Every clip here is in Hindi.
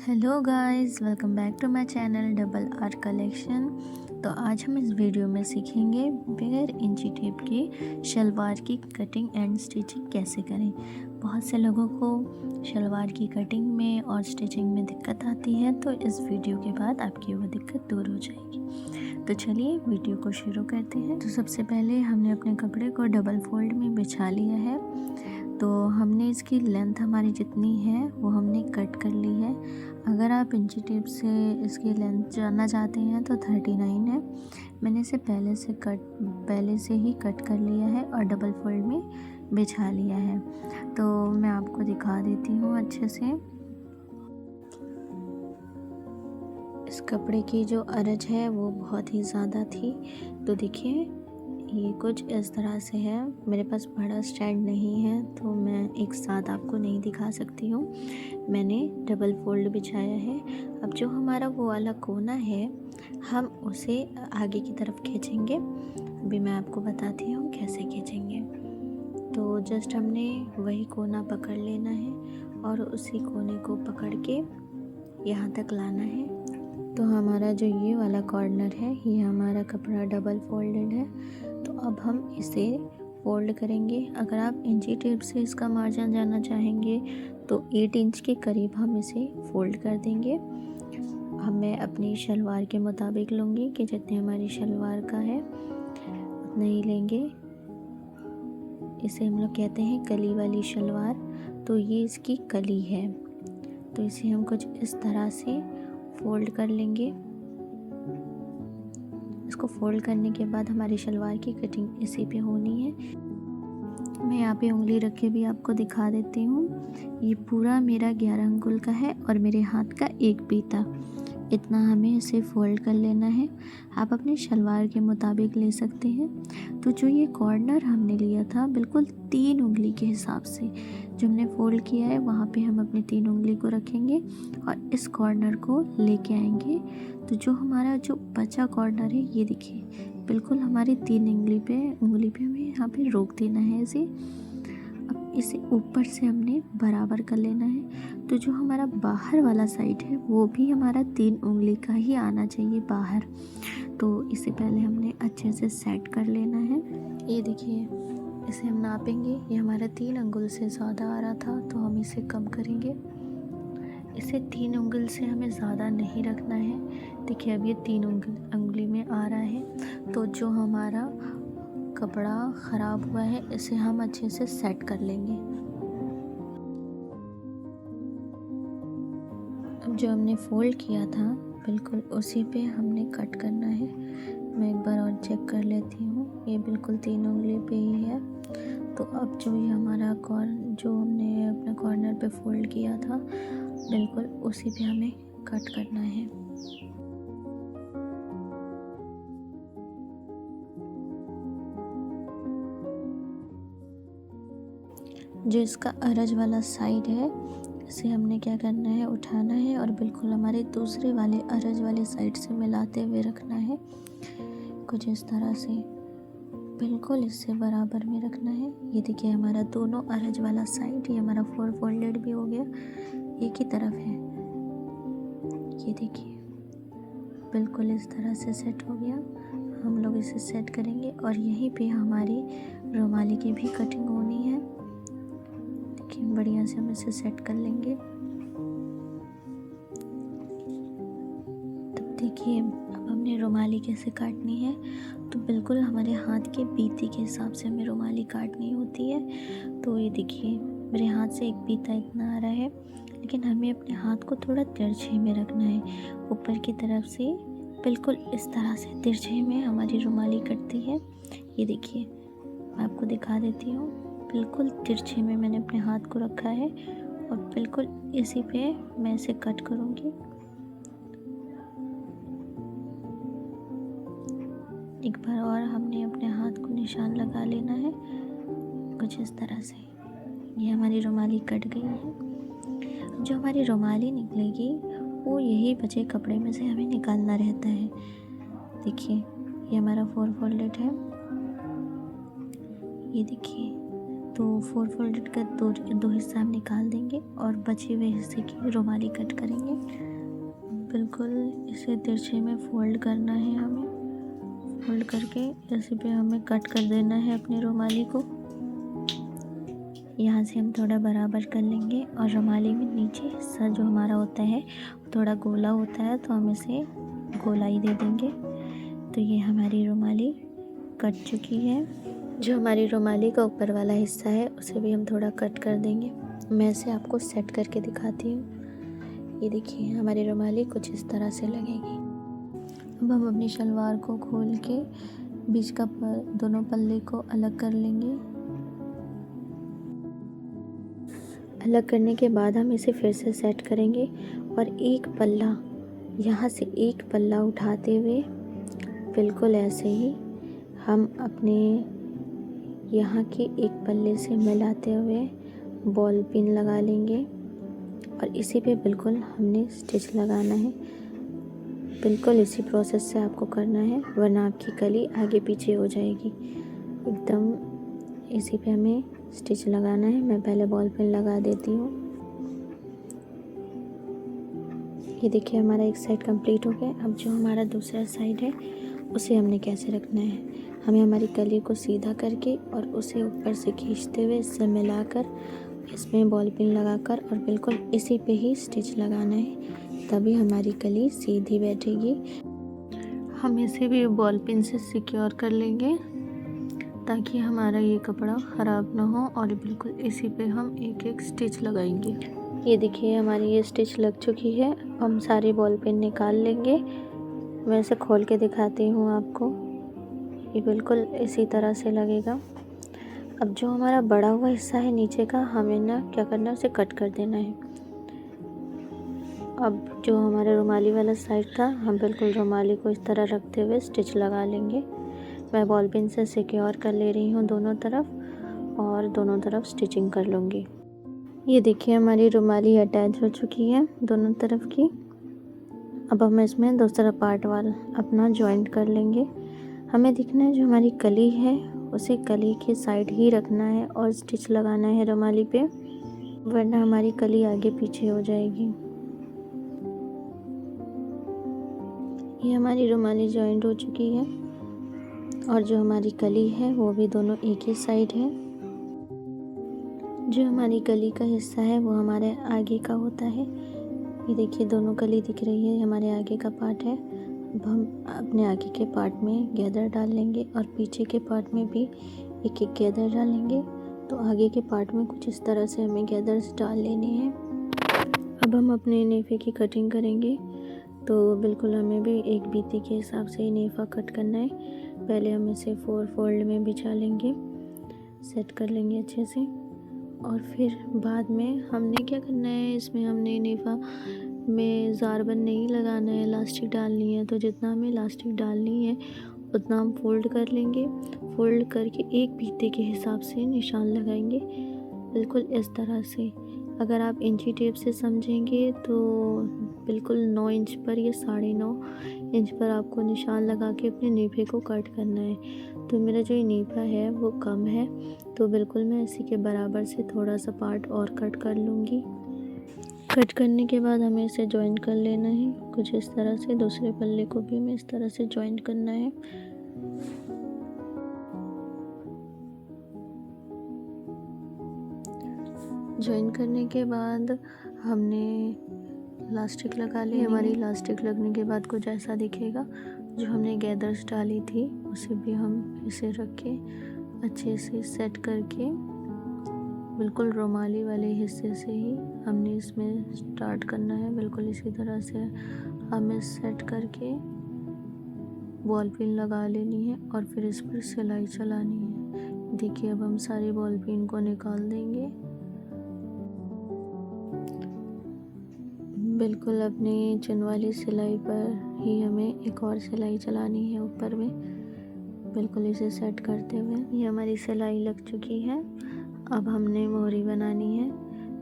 Hello guys, welcome back to my channel double R collection. तो आज हम इस वीडियो में सीखेंगे बगैर इंची टेप के शलवार की कटिंग एंड स्टिचिंग कैसे करें। बहुत से लोगों को शलवार की कटिंग में और स्टिचिंग में दिक्कत आती है, तो इस वीडियो के बाद आपकी वो दिक्कत दूर हो जाएगी। तो चलिए वीडियो को शुरू करते हैं। तो सबसे पहले हमने अपने कपड़े को डबल फोल्ड में बिछा लिया है। तो हमने इसकी लेंथ हमारी जितनी है वो हमने कट कर ली है। अगर आप इंची टेप से इसकी लेंथ जानना चाहते हैं तो 39 है। मैंने इसे पहले से ही कट कर लिया है और डबल फोल्ड में बिछा लिया है। तो मैं आपको दिखा देती हूँ अच्छे से। इस कपड़े की जो अरज है वो बहुत ही ज़्यादा थी। तो देखिए ये कुछ इस तरह से है। मेरे पास बड़ा स्टैंड नहीं है तो मैं एक साथ आपको नहीं दिखा सकती हूँ। मैंने डबल फोल्ड बिछाया है। अब जो हमारा वो वाला कोना है हम उसे आगे की तरफ खींचेंगे। अभी मैं आपको बताती हूँ कैसे खींचेंगे। तो जस्ट हमने वही कोना पकड़ लेना है और उसी कोने को पकड़ के यहाँ तक लाना है। तो हमारा जो ये वाला कॉर्नर है ये हमारा कपड़ा डबल फोल्डेड है। तो अब हम इसे फोल्ड करेंगे। अगर आप इंची टेप से इसका मार्जिन जानना चाहेंगे तो 8 इंच के करीब हम इसे फोल्ड कर देंगे। अब मैं अपनी शलवार के मुताबिक लूँगी कि जितने हमारी शलवार का है उतना ही लेंगे। इसे हम लोग कहते हैं कली वाली शलवार। तो ये इसकी कली है। तो इसे हम कुछ इस तरह से फोल्ड कर लेंगे। इसको फोल्ड करने के बाद हमारी शलवार की कटिंग इसी पे होनी है। मैं यहाँ पे उंगली रख के भी आपको दिखा देती हूँ। ये पूरा मेरा 11 अंगुल का है और मेरे हाथ का एक बीता। इतना हमें इसे फोल्ड कर लेना है। आप अपने शलवार के मुताबिक ले सकते हैं। तो जो ये कॉर्नर हमने लिया था बिल्कुल 3 उंगली के हिसाब से जो हमने फोल्ड किया है वहाँ पे हम अपनी 3 उंगली को रखेंगे और इस कॉर्नर को लेके आएंगे। तो जो हमारा जो बचा कॉर्नर है ये देखिए बिल्कुल हमारी 3 उंगली पे हमें यहाँ पे रोक देना है इसे। अब इसे ऊपर से हमने बराबर कर लेना है। तो जो हमारा बाहर वाला साइड है वो भी हमारा 3 उंगली का ही आना चाहिए बाहर। तो इसे पहले हमने अच्छे से सेट कर लेना है। ये देखिए इसे हम नापेंगे। ये हमारा 3 अंगुल से ज़्यादा आ रहा था तो हम इसे कम करेंगे। इसे 3 उंगल से हमें ज़्यादा नहीं रखना है। देखिए अब ये 3 उंगली में आ रहा है। तो जो हमारा कपड़ा ख़राब हुआ है इसे हम अच्छे से सेट कर लेंगे। अब जो हमने फोल्ड किया था बिल्कुल उसी पे हमने कट करना है। मैं एक बार और चेक कर लेती हूँ। ये बिल्कुल 3 उंगली पे ही है। तो अब जो ये हमारा जो हमने अपने कॉर्नर पे फोल्ड किया था बिल्कुल उसी पे हमें कट करना है। जो इसका अरज वाला साइड है इसे हमने क्या करना है, उठाना है और बिल्कुल हमारे दूसरे वाले अरज वाले साइड से मिलाते हुए रखना है। कुछ इस तरह से बिल्कुल इससे बराबर में रखना है। ये देखिए हमारा दोनों अरज वाला साइड ये हमारा 4 फोल्डेड भी हो गया, एक ही तरफ है। ये देखिए बिल्कुल इस तरह से सेट हो गया। हम लोग इसे सेट करेंगे और यहीं पे हमारी रुमाली की भी कटिंग होनी है। देखिए बढ़िया से हम इसे सेट कर लेंगे। तब देखिए अब हमने रुमाली कैसे काटनी है। तो बिल्कुल हमारे हाथ के बीती के हिसाब से हमें रुमाली काटनी होती है। तो ये देखिए मेरे हाथ से एक बीता इतना आ रहा है, लेकिन हमें अपने हाथ को थोड़ा तिरछे में रखना है। ऊपर की तरफ से बिल्कुल इस तरह से तिरछे में हमारी रुमाली कटती है। ये देखिए मैं आपको दिखा देती हूँ। बिल्कुल तिरछे में मैंने अपने हाथ को रखा है और बिल्कुल इसी पे मैं इसे कट करूँगी। एक बार और हमने अपने हाथ को निशान लगा लेना है कुछ इस तरह से। ये हमारी रुमाली कट गई है। जो हमारी रुमाली निकलेगी वो यही बचे कपड़े में से हमें निकालना रहता है। देखिए ये हमारा 4 फोल्डेड है। ये देखिए तो 4 फोल्डेड का दो हिस्सा हम निकाल देंगे और बचे हुए हिस्से की रुमाली कट करेंगे। बिल्कुल इसे तिरछे में फोल्ड करना है हमें। फोल्ड करके इसी पे हमें कट कर देना है अपनी रुमाली को। यहाँ से हम थोड़ा बराबर कर लेंगे और रुमाली में नीचे हिस्सा जो हमारा होता है थोड़ा गोला होता है, तो हम इसे गोलाई दे देंगे। तो ये हमारी रुमाली कट चुकी है। जो हमारी रुमाली का ऊपर वाला हिस्सा है उसे भी हम थोड़ा कट कर देंगे। मैं इसे आपको सेट करके दिखाती हूँ। ये देखिए हमारी रुमाली कुछ इस तरह से लगेगी। अब हम अपनी शलवार को खोल के बीच का दोनों पल्ले को अलग कर लेंगे। अलग करने के बाद हम इसे फिर से सेट करेंगे और एक पल्ला यहाँ से एक पल्ला उठाते हुए बिल्कुल ऐसे ही हम अपने यहाँ के एक पल्ले से मिलाते हुए बॉल पिन लगा लेंगे और इसी पे बिल्कुल हमने स्टिच लगाना है। बिल्कुल इसी प्रोसेस से आपको करना है, वरना आपकी कली आगे पीछे हो जाएगी। एकदम इसी पे हमें स्टिच लगाना है। मैं पहले बॉल पिन लगा देती हूँ। ये देखिए हमारा एक साइड कंप्लीट हो गया। अब जो हमारा दूसरा साइड है उसे हमने कैसे रखना है, हमें हमारी कली को सीधा करके और उसे ऊपर से खींचते हुए इससे मिलाकर इसमें बॉल पिन लगाकर और बिल्कुल इसी पे ही स्टिच लगाना है, तभी हमारी कली सीधी बैठेगी। हम इसे भी बॉल पिन से सिक्योर कर लेंगे ताकि हमारा ये कपड़ा ख़राब ना हो और बिल्कुल इसी पे हम एक एक स्टिच लगाएंगे। ये देखिए हमारी ये स्टिच लग चुकी है। हम सारी बॉल पिन निकाल लेंगे। मैं इसे खोल के दिखाती हूँ आपको। ये बिल्कुल इसी तरह से लगेगा। अब जो हमारा बड़ा हुआ हिस्सा है नीचे का, हमें ना क्या करना है, उसे कट कर देना है। अब जो हमारा रुमाली वाला साइड था, हम बिल्कुल रुमाली को इस तरह रखते हुए स्टिच लगा लेंगे। मैं बॉल पिन से सिक्योर कर ले रही हूँ दोनों तरफ और दोनों तरफ स्टिचिंग कर लूँगी। ये देखिए हमारी रुमाली अटैच हो चुकी है दोनों तरफ की। अब हम इसमें दूसरा पार्ट वाला अपना जॉइंट कर लेंगे। हमें देखना है जो हमारी कली है उसे कली के साइड ही रखना है और स्टिच लगाना है रुमाली पे, वरना हमारी कली आगे पीछे हो जाएगी। ये हमारी रुमाली जॉइंट हो चुकी है और जो हमारी कली है वो भी दोनों एक ही साइड है। जो हमारी कली का हिस्सा है वो हमारे आगे का होता है। ये देखिए दोनों कली दिख रही है, हमारे आगे का पार्ट है। अब हम अपने आगे के पार्ट में गैदर डाल लेंगे और पीछे के पार्ट में भी एक एक गैदर डालेंगे। तो आगे के पार्ट में कुछ इस तरह से हमें गैदर्स डाल लेने हैं। अब हम अपने नेफे की कटिंग करेंगे, तो बिल्कुल हमें भी एक बीती के हिसाब से ही नेफा कट करना है। पहले हम इसे 4 फोल्ड में बिछा लेंगे, सेट कर लेंगे अच्छे से और फिर बाद में हमने क्या करना है, इसमें हमने नेफा में ज़ारबन नहीं लगाना है, इलास्टिक डालनी है। तो जितना हमें इलास्टिक डालनी है उतना हम फोल्ड कर लेंगे। फोल्ड करके एक फीते के हिसाब से निशान लगाएंगे, बिल्कुल इस तरह से। अगर आप इंची टेप से समझेंगे तो बिल्कुल 9 इंच पर या 9.5 इंच पर आपको निशान लगा के अपने नेफे को कट करना है। तो मेरा जो ये नेफा है वो कम है, तो बिल्कुल मैं इसी के बराबर से थोड़ा सा पार्ट और कट कर लूँगी। कट करने के बाद हमें इसे जॉइंट कर लेना है कुछ इस तरह से। दूसरे पल्ले को भी हमें इस तरह से जॉइंट करना है। जॉइंट करने के बाद हमने इलास्टिक लगा ली। हमारी इलास्टिक लगने के बाद कुछ ऐसा दिखेगा। जो हमने गैदर्स डाली थी उसे भी हम इसे रख के अच्छे से सेट करके बिल्कुल रुमाली वाले हिस्से से ही हमने इसमें स्टार्ट करना है। बिल्कुल इसी तरह से हमें सेट करके बॉल पिन लगा लेनी है और फिर इस पर सिलाई चलानी है। देखिए अब हम सारी बॉल पिन को निकाल देंगे। बिल्कुल अपनी चिन वाली सिलाई पर ही हमें एक और सिलाई चलानी है ऊपर में, बिल्कुल इसे सेट करते हुए। ये हमारी सिलाई लग चुकी है। अब हमने मोहरी बनानी है,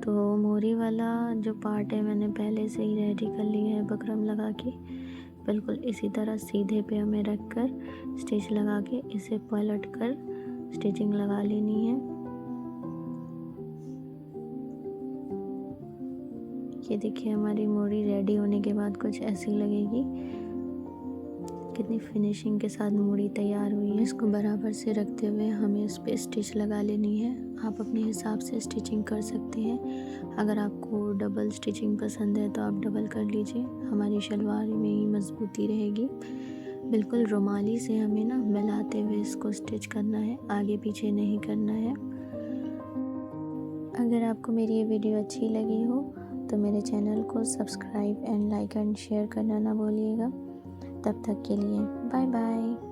तो मोहरी वाला जो पार्ट है मैंने पहले से ही रेडी कर लिया है बकरम लगा के। बिल्कुल इसी तरह सीधे पे हमें रख कर स्टिच लगा के इसे पलट कर स्टिचिंग लगा लेनी है। ये देखिए हमारी मोड़ी रेडी होने के बाद कुछ ऐसी लगेगी। कितनी फिनिशिंग के साथ मोड़ी तैयार हुई है। इसको बराबर से रखते हुए हमें इस पे स्टिच लगा लेनी है। आप अपने हिसाब से स्टिचिंग कर सकते हैं। अगर आपको डबल स्टिचिंग पसंद है तो आप डबल कर लीजिए, हमारी शलवार में ही मजबूती रहेगी। बिल्कुल रुमाली से हमें ना मिलाते हुए इसको स्टिच करना है, आगे पीछे नहीं करना है। अगर आपको मेरी ये वीडियो अच्छी लगी हो तो मेरे चैनल को subscribe and like and share करना ना भूलिएगा। तब तक के लिए बाय बाय।